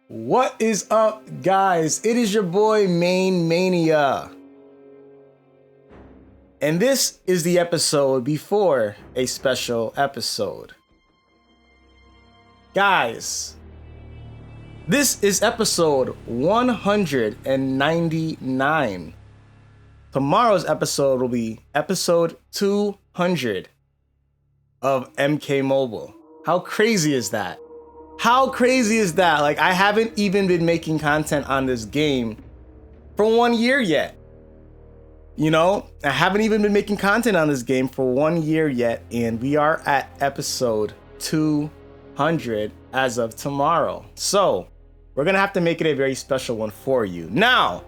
What is up, guys? It is your boy MaineMania. And this is the episode before a special episode. Guys, this is episode 199. Tomorrow's episode will be episode 200 of MK Mobile. How crazy is that? How crazy is that? Like, I haven't even been making content on this game for 1 year yet. You know, I haven't even been making content on this game for 1 year yet, and we are at episode 200 as of tomorrow. So, we're gonna have to make it a very special one for you. Now,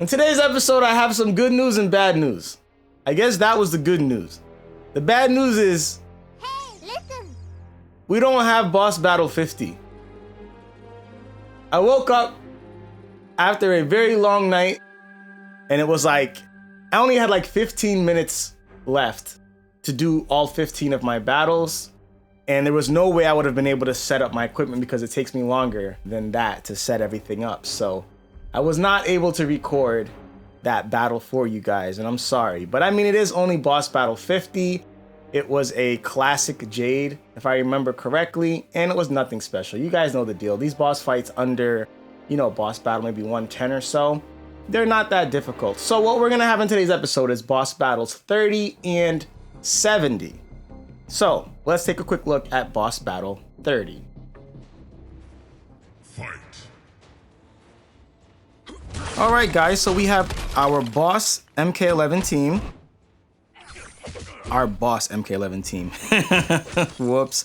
in today's episode, I have some good news and bad news. I guess that was the good news. The bad news is, we don't have Boss Battle 50. I woke up after a very long night and it was like, I only had like 15 minutes left to do all 15 of my battles. And there was no way I would have been able to set up my equipment because it takes me longer than that to set everything up. So I was not able to record that battle for you guys, and I'm sorry. But I mean, it is only Boss Battle 50. It was a classic Jade, if I remember correctly, and it was nothing special. You guys know the deal. These boss fights under, you know, boss battle, maybe 110 or so, they're not that difficult. So what we're gonna have in today's episode is boss battles 30 and 70. So let's take a quick look at boss battle 30. Fight. All right, guys, so we have our boss MK11 team. Our boss MK11 team. Whoops.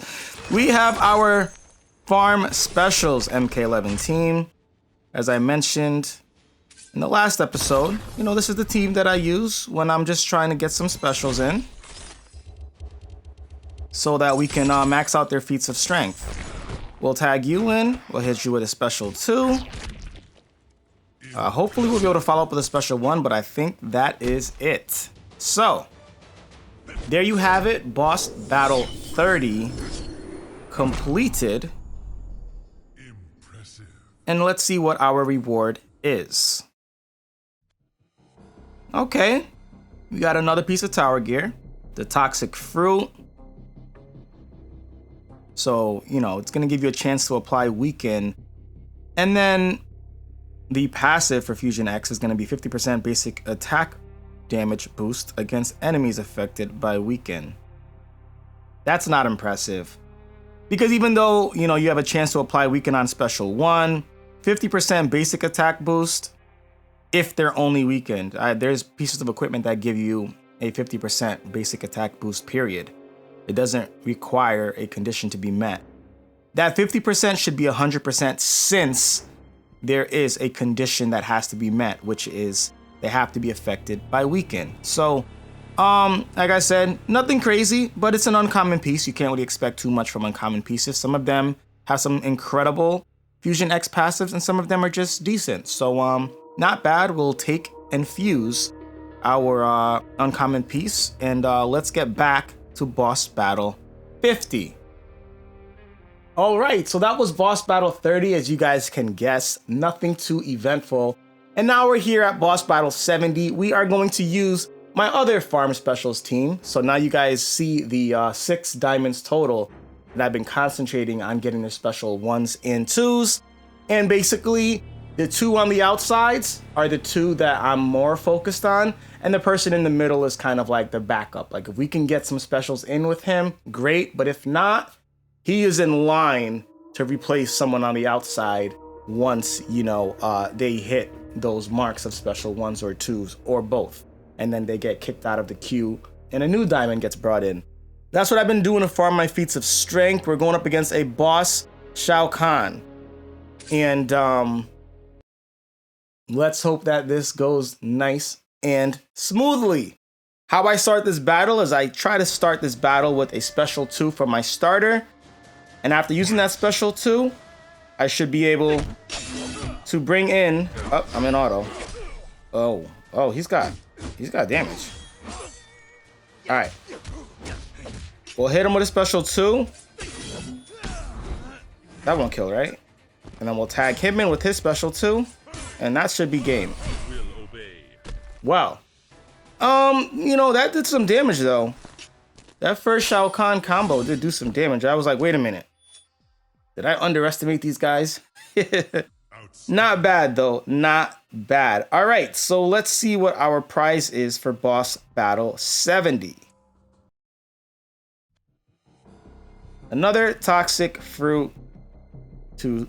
We have our farm specials MK11 team. As I mentioned in the last episode, you know, this is the team that I use when I'm just trying to get some specials in so that we can max out their feats of strength. We'll tag you in. We'll hit you with a special 2. Hopefully we'll be able to follow up with a special 1, but I think that is it. So, there you have it, boss battle 30 completed. Impressive. And let's see what our reward is. Okay, we got another piece of tower gear, the toxic fruit. So, you know, it's gonna give you a chance to apply weaken. And then the passive for Fusion X is gonna be 50% basic attack damage boost against enemies affected by weaken. That's not impressive. Because even though, you know, you have a chance to apply weaken on special 1, 50% basic attack boost if they're only weakened. There's pieces of equipment that give you a 50% basic attack boost, period. It doesn't require a condition to be met. That 50% should be 100% since there is a condition that has to be met, which is they have to be affected by weaken. So, like I said, nothing crazy, but it's an uncommon piece. You can't really expect too much from uncommon pieces. Some of them have some incredible Fusion X passives, and some of them are just decent. So, not bad. We'll take and fuse our uncommon piece, and let's get back to boss battle 50. All right, so that was boss battle 30, as you guys can guess. Nothing too eventful. And now we're here at boss battle 70. We are going to use my other farm specials team. So now you guys see the 6 diamonds total that I've been concentrating on getting their special 1s and 2s. And basically, the 2 on the outsides are the 2 that I'm more focused on. And the person in the middle is kind of like the backup. Like, if we can get some specials in with him, great. But if not, he is in line to replace someone on the outside once, you know, they hit those marks of special 1s or 2s or both, and then they get kicked out of the queue and a new diamond gets brought in. That's what I've been doing to farm my feats of strength. We're going up against a boss Shao Kahn, and let's hope that this goes nice and smoothly. How I start this battle is I try to start this battle with a special 2 for my starter, and after using that special 2, I should be able to bring in, oh, I'm in auto. Oh, he's got damage. All right, we'll hit him with a special 2. That won't kill, right? And then we'll tag him in with his special too. And that should be game. Wow. You know, that did some damage though. That first Shao Kahn combo did do some damage. I was like, wait a minute. Did I underestimate these guys? Not bad though, not bad. All right, so let's see what our prize is for boss battle 70. Another toxic fruit to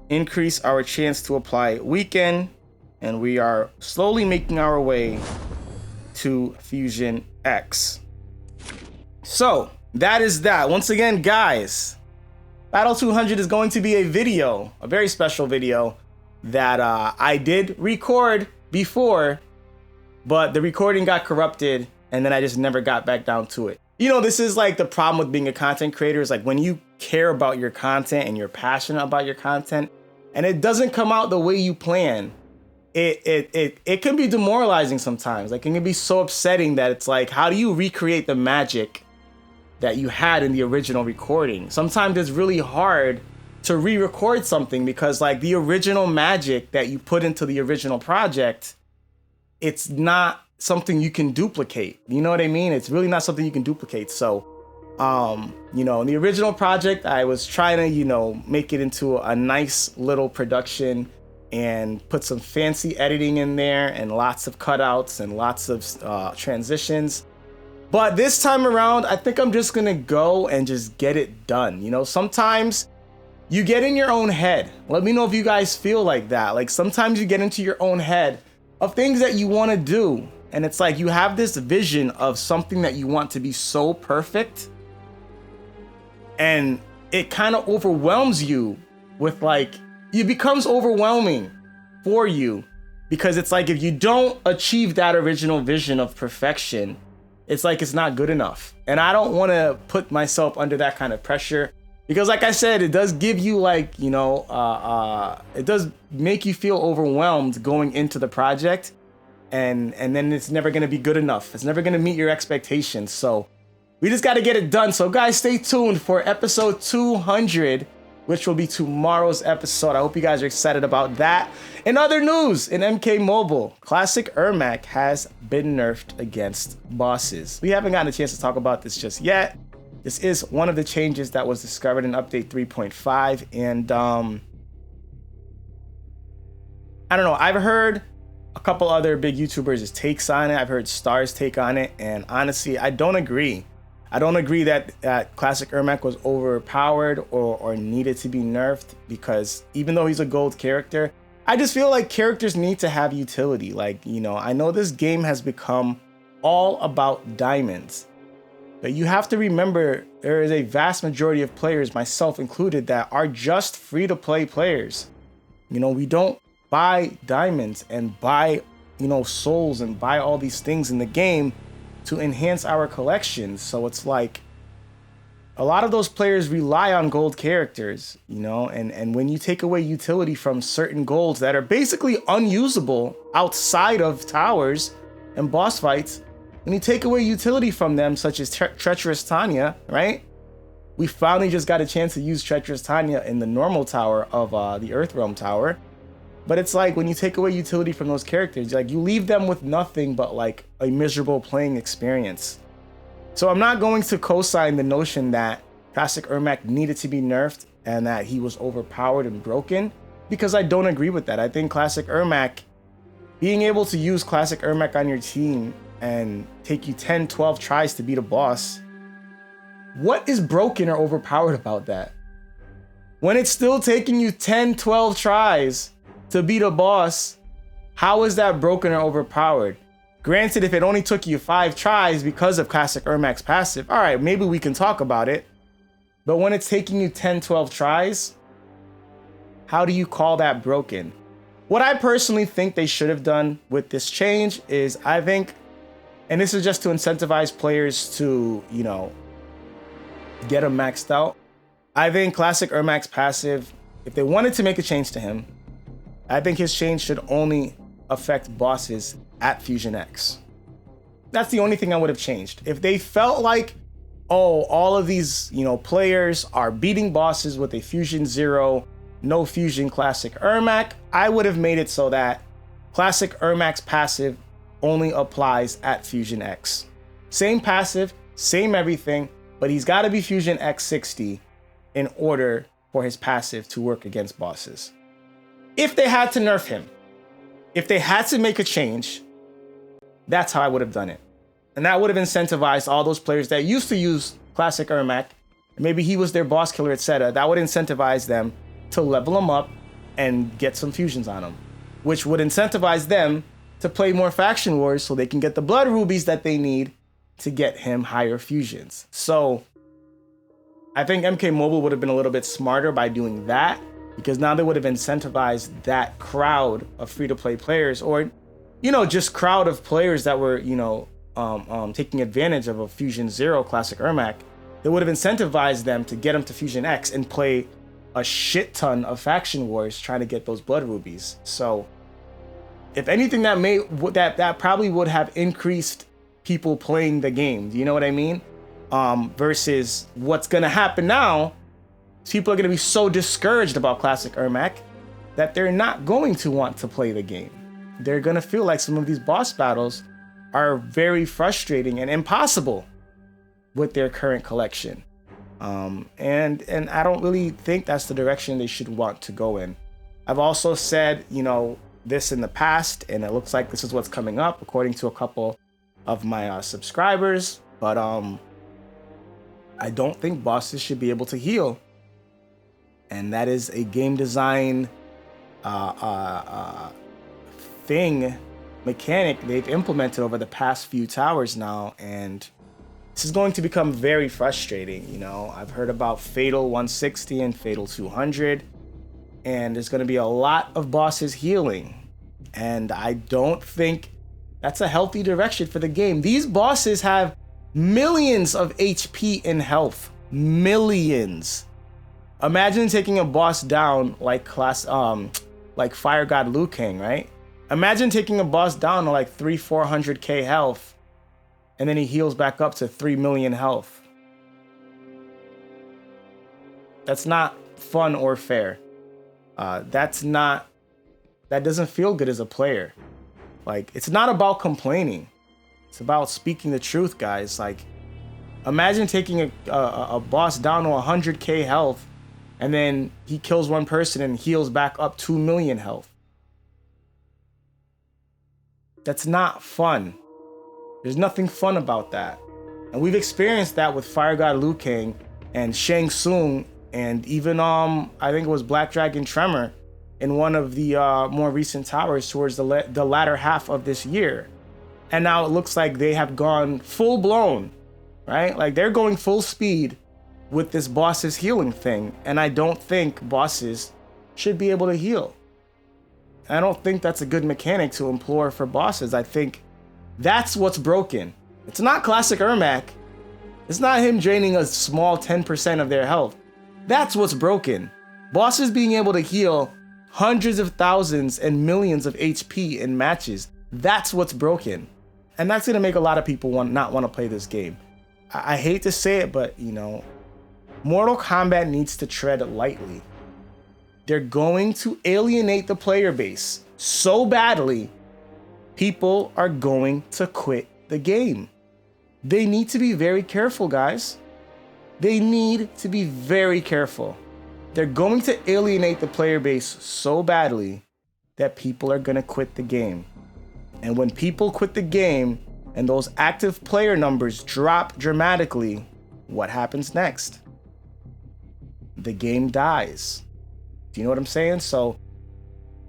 increase our chance to apply weaken, and we are slowly making our way to Fusion X. So that is that. Once again, guys, Battle 200 is going to be a video, a very special video that I did record before, but the recording got corrupted and then I just never got back down to it. You know, this is like the problem with being a content creator, is like when you care about your content and you're passionate about your content and it doesn't come out the way you plan, it can be demoralizing sometimes. Like, it can be so upsetting that it's like, how do you recreate the magic that you had in the original recording? Sometimes it's really hard to re-record something because like the original magic that you put into the original project, it's not something you can duplicate. You know what I mean? It's really not something you can duplicate. So, you know, in the original project, I was trying to, you know, make it into a nice little production and put some fancy editing in there and lots of cutouts and lots of transitions. But this time around, I think I'm just gonna go and just get it done. You know, sometimes you get in your own head. Let me know if you guys feel like that. Like, sometimes you get into your own head of things that you want to do. And it's like you have this vision of something that you want to be so perfect. And it kind of overwhelms you with like, it becomes overwhelming for you. Because it's like, if you don't achieve that original vision of perfection, it's like it's not good enough. And I don't want to put myself under that kind of pressure. Because like I said, it does give you like, you know, it does make you feel overwhelmed going into the project. And then it's never going to be good enough. It's never going to meet your expectations. So we just got to get it done. So guys, stay tuned for episode 200, which will be tomorrow's episode. I hope you guys are excited about that. In other news, in MK Mobile, Classic ERMAC has been nerfed against bosses. We haven't gotten a chance to talk about this just yet. This is one of the changes that was discovered in update 3.5. And I don't know, I've heard a couple other big YouTubers' takes on it. I've heard Star's take on it. And honestly, I don't agree. I don't agree that Classic ERMAC was overpowered or needed to be nerfed, because even though he's a gold character, I just feel like characters need to have utility. Like, you know, I know this game has become all about diamonds, but you have to remember there is a vast majority of players, myself included, that are just free-to-play players. You know, we don't buy diamonds and buy, you know, souls and buy all these things in the game to enhance our collections. So it's like a lot of those players rely on gold characters, you know, and when you take away utility from certain golds that are basically unusable outside of towers and boss fights, when you take away utility from them, such as Treacherous Tanya, right? We finally just got a chance to use Treacherous Tanya in the normal tower of the Earthrealm tower. But it's like when you take away utility from those characters, like you leave them with nothing but like a miserable playing experience. So I'm not going to co-sign the notion that Classic ERMAC needed to be nerfed and that he was overpowered and broken, because I don't agree with that. I think Classic ERMAC, being able to use Classic ERMAC on your team and take you 10, 12 tries to beat a boss, what is broken or overpowered about that? When it's still taking you 10, 12 tries to beat a boss, how is that broken or overpowered? Granted, if it only took you 5 tries because of Classic ERMAC's passive, all right, maybe we can talk about it. But when it's taking you 10, 12 tries, how do you call that broken? What I personally think they should have done with this change is, I think, and this is just to incentivize players to, you know, get him maxed out. I think Classic ERMAC's passive, if they wanted to make a change to him, I think his change should only affect bosses at Fusion X. That's the only thing I would have changed. If they felt like, oh, all of these, you know, players are beating bosses with a Fusion 0 no fusion Classic ERMAC. I would have made it so that Classic ERMAC's passive only applies at Fusion X. Same passive, same everything, but he's got to be Fusion X 60 in order for his passive to work against bosses. If they had to nerf him, if they had to make a change, that's how I would have done it. And that would have incentivized all those players that used to use Classic ERMAC, maybe he was their boss killer, etc. That would incentivize them to level him up and get some fusions on him, which would incentivize them to play more faction wars so they can get the blood rubies that they need to get him higher fusions. So I think MK Mobile would have been a little bit smarter by doing that, because now they would have incentivized that crowd of free-to-play players, or, you know, just crowd of players that were, you know, taking advantage of a Fusion Zero Classic ERMAC. They would have incentivized them to get them to Fusion X and play a shit ton of faction wars trying to get those blood rubies. So if anything, that probably would have increased people playing the game. Do you know what I mean? Versus what's gonna happen now, people are gonna be so discouraged about Classic ERMAC that they're not going to want to play the game. They're gonna feel like some of these boss battles are very frustrating and impossible with their current collection. And I don't really think that's the direction they should want to go in. I've also said, you know, this in the past, and it looks like this is what's coming up according to a couple of my subscribers, but I don't think bosses should be able to heal. And that is a game design mechanic they've implemented over the past few towers now, and this is going to become very frustrating. You know, I've heard about Fatal 160 and Fatal 200, and there's going to be a lot of bosses healing, and I don't think that's a healthy direction for the game. These bosses have millions of HP and health. Millions. Imagine taking a boss down like Fire God Liu Kang, right? Imagine taking a boss down to like 300-400k health, and then he heals back up to 3 million health. That's not fun or fair. That doesn't feel good as a player. Like, it's not about complaining. It's about speaking the truth, guys. Like, imagine taking a boss down to 100k health, and then he kills one person and heals back up 2 million health. That's not fun. There's nothing fun about that. And we've experienced that with Fire God Liu Kang and Shang Tsung, and even I think it was Black Dragon Tremor in one of the more recent towers towards the latter half of this year. And now it looks like they have gone full blown, right? Like, they're going full speed with this boss's healing thing. And I don't think bosses should be able to heal. I don't think that's a good mechanic to employ for bosses. I think that's what's broken. It's not Classic ERMAC. It's not him draining a small 10% of their health. That's what's broken. Bosses being able to heal hundreds of thousands and millions of HP in matches. That's what's broken. And that's gonna make a lot of people not want to play this game. I hate to say it, but, you know, Mortal Kombat needs to tread lightly. They're going to alienate the player base so badly, people are going to quit the game. They need to be very careful, guys. They need to be very careful. They're going to alienate the player base so badly that people are going to quit the game. And when people quit the game and those active player numbers drop dramatically, what happens next? The game dies. Do you know what I'm saying? So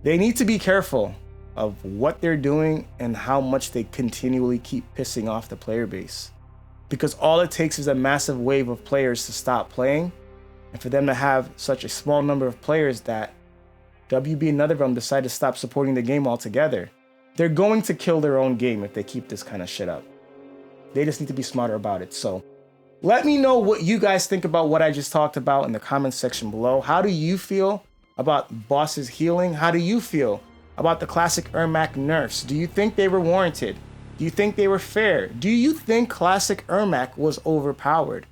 they need to be careful of what they're doing and how much they continually keep pissing off the player base. Because all it takes is a massive wave of players to stop playing, and for them to have such a small number of players that WB and NetherRealm decide to stop supporting the game altogether. They're going to kill their own game if they keep this kind of shit up. They just need to be smarter about it. So let me know what you guys think about what I just talked about in the comments section below. How do you feel about bosses healing? How do you feel about the Classic ERMAC nerfs? Do you think they were warranted? Do you think they were fair? Do you think Classic ERMAC was overpowered?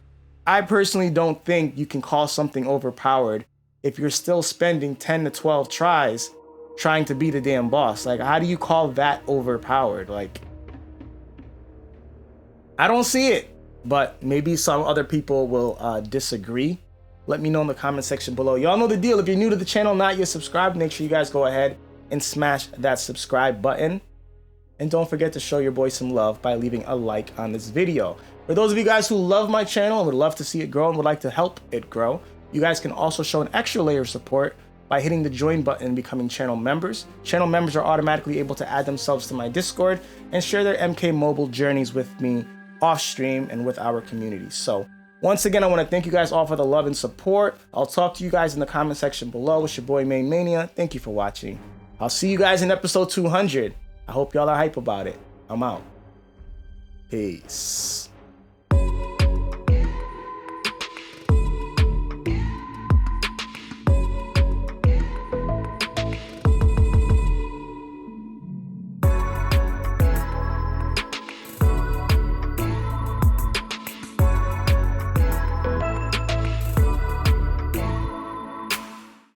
I personally don't think you can call something overpowered if you're still spending 10 to 12 tries trying to beat a damn boss? Like, how do you call that overpowered? Like, I don't see it, but maybe some other people will disagree. Let me know in the comment section below. Y'all know the deal. If you're new to the channel, not yet subscribed, make sure you guys go ahead and smash that subscribe button. And don't forget to show your boy some love by leaving a like on this video. For those of you guys who love my channel and would love to see it grow and would like to help it grow, you guys can also show an extra layer of support by hitting the join button and becoming channel members. Channel members are automatically able to add themselves to my Discord and share their MK Mobile journeys with me off stream and with our community. So once again, I want to thank you guys all for the love and support. I'll talk to you guys in the comment section below. It's your boy MaineMania. Thank you for watching. I'll see you guys in episode 200. I hope y'all are hype about it. I'm out. Peace.